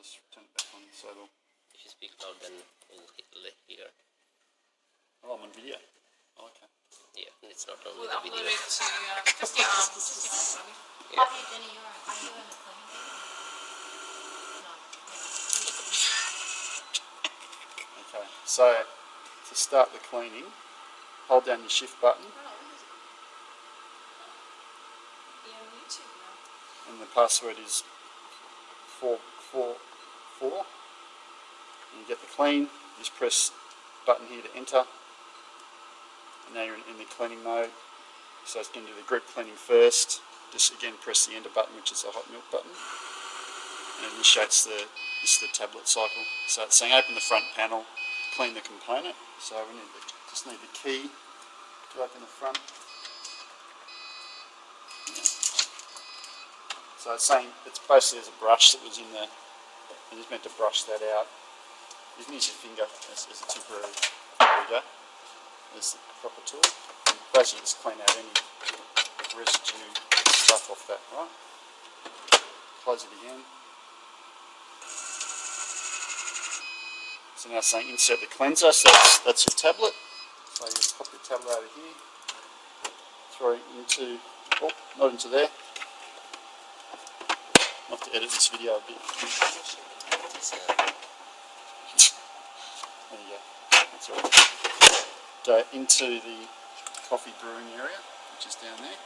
just turn it back on so it'll... If you speak loud, then we'll hear. Oh, I'm on video. Oh, okay. Yeah, it's not only We'll the upload video. it to just your arms. Just your arms, Bobby. Yeah. Are you in the cleaning? No. Okay, so to start the cleaning, hold down your shift button Yeah, on YouTube now. and the password is 444. And you get the clean, just press button here to enter. And now you're in the cleaning mode. So it's going to do the group cleaning first. Just again press the enter button, which is the hot milk button. And it initiates the tablet cycle. So it's saying open the front panel, clean the component. So we just need the key to open the front. So it's saying it's basically there's a brush that was in there. And it's meant to brush that out. You can use your finger as a temporary. There we go. There's the proper tool. And basically just clean out any residue stuff off that, right? Close it again. So now it's saying insert the cleanser, so that's your tablet. So you just pop your tablet over here, throw it into, oh, not into there. I'll have to edit this video a bit. There you go, that's all right. Go into the coffee brewing area, which is down there.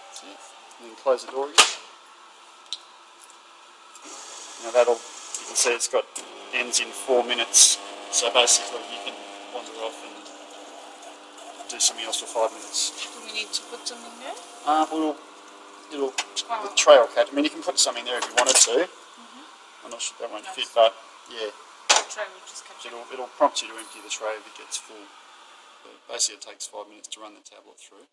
That's it. And then close the door again. Now that'll, you can see it's got ends in 4 minutes. So basically you can wander off and do something else for 5 minutes. Do we need to put them in there? Well, the tray will catch. I mean, you can put something there if you wanted to. I'm not sure that won't fit, but yeah. The tray will just catch it. It'll prompt you to empty the tray if it gets full. But basically it takes 5 minutes to run the tablet through.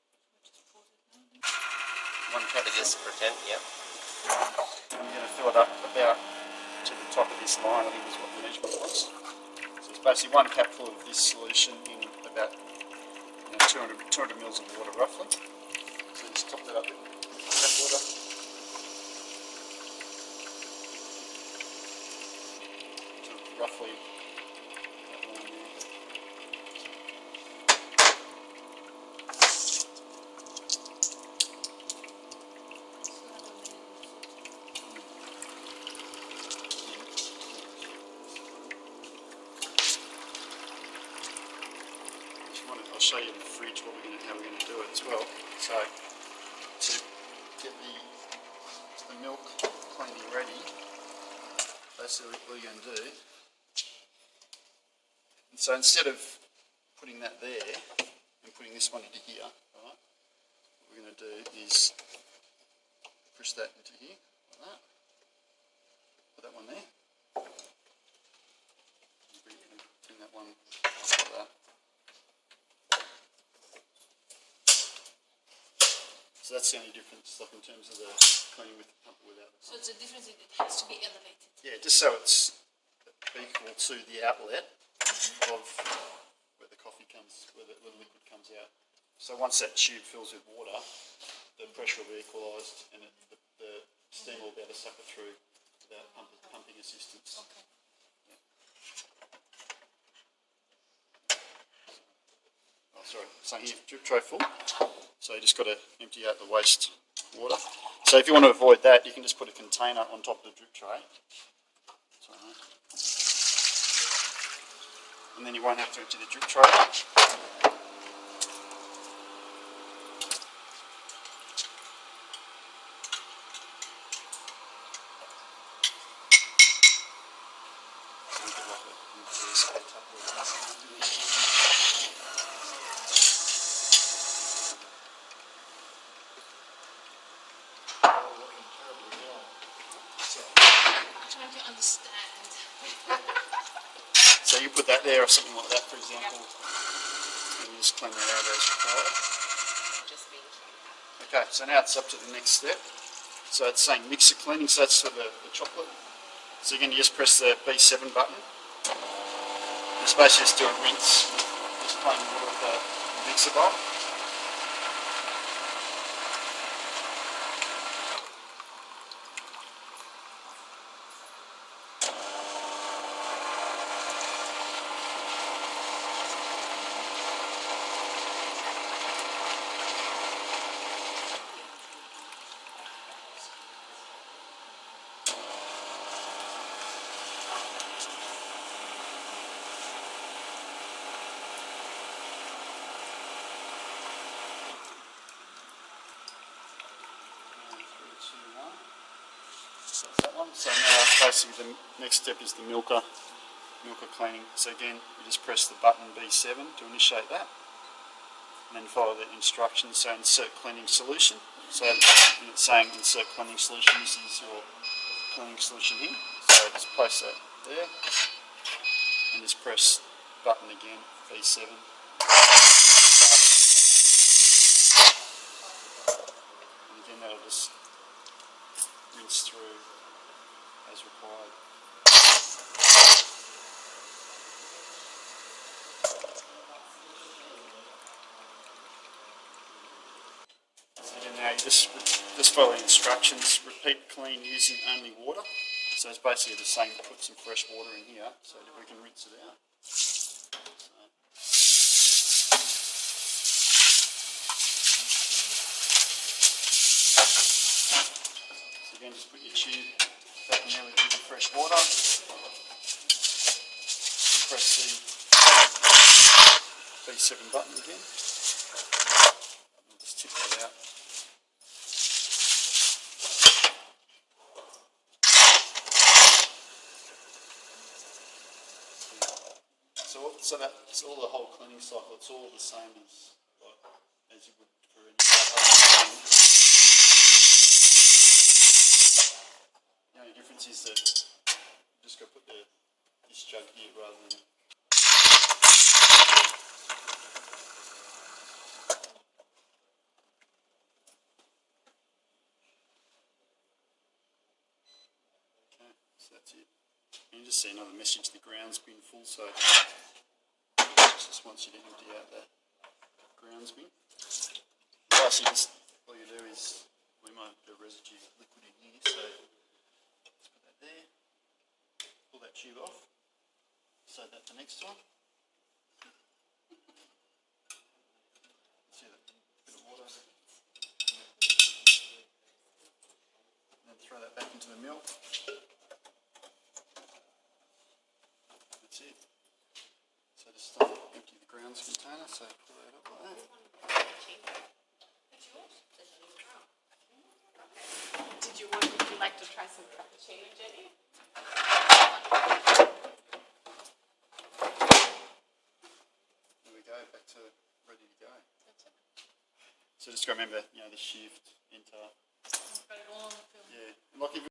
One cup So just pretend, yeah. I'm going to fill it up about to the top of this line, I think is what the measurement was. So it's basically 1 cupful of this solution in about 200 mils of water roughly. So just top that up with tap water. To roughly that line there. I'll show you in the fridge how we're going to do it as well. So to get the milk cleaning ready, basically what you're going to do. And so instead of putting that there and putting this one into here, right, what we're going to do is push that into here like that. Put that one there. Bring that one like that. So that's the only difference, like in terms of the cleaning with the pump or without the pump. So it's a difference, it has to be elevated. Yeah, just so it's equal to the outlet of where the coffee comes, where the liquid comes out. So once that tube fills with water, the pressure will be equalised and the steam will be able to suck it through without pumping assistance. Okay. Oh, sorry. So here, drip tray full. So you just got to empty out the waste water. So if you want to avoid that, you can just put a container on top of the drip tray. That's all right. And then you won't have to empty the drip tray. Trying to understand. So you put that there or something like that, for example, and you just clean that out as required. Just being sure. Okay, so now it's up to the next step. So it's saying mixer cleaning, so that's for the chocolate. So again, you just press the B7 button. Just basically just do a rinse, just plain water with the mixer bowl. one. So now basically the next step is the milker cleaning. So again, you just press the button B7 to initiate that, and then follow the instructions. So insert cleaning solution. So when it's saying insert cleaning solution, this is your cleaning solution here. So just place that there, and just press button again, B7. And again, that'll just rinse through as required. Now you just follow the instructions, repeat clean using only water. So it's basically the same, put some fresh water in here so that we can rinse it out. So again, just put your tube back in there with the fresh water. And press the B7 button again. And just tip that out. So that's all the whole cleaning cycle. It's all the same as you would for any other cleaning. The only difference is that you just got to put this jug here rather than. Okay, so that's it. And you just see another message: the ground's been full. So. Just wants you to empty out that grounds bin. Lastly, all you do is, we might have the residue liquid in here, so let's put that there, pull that tube off, save that for next time. See that bit of water, and then throw that back into the mill. That's it. So just empty the grounds container, so pull that up like that. Would you like to try some Frappuccino, Jenny? There we go, back to ready to go. So just remember, the shift, enter. Put it all on the film. Yeah, and like if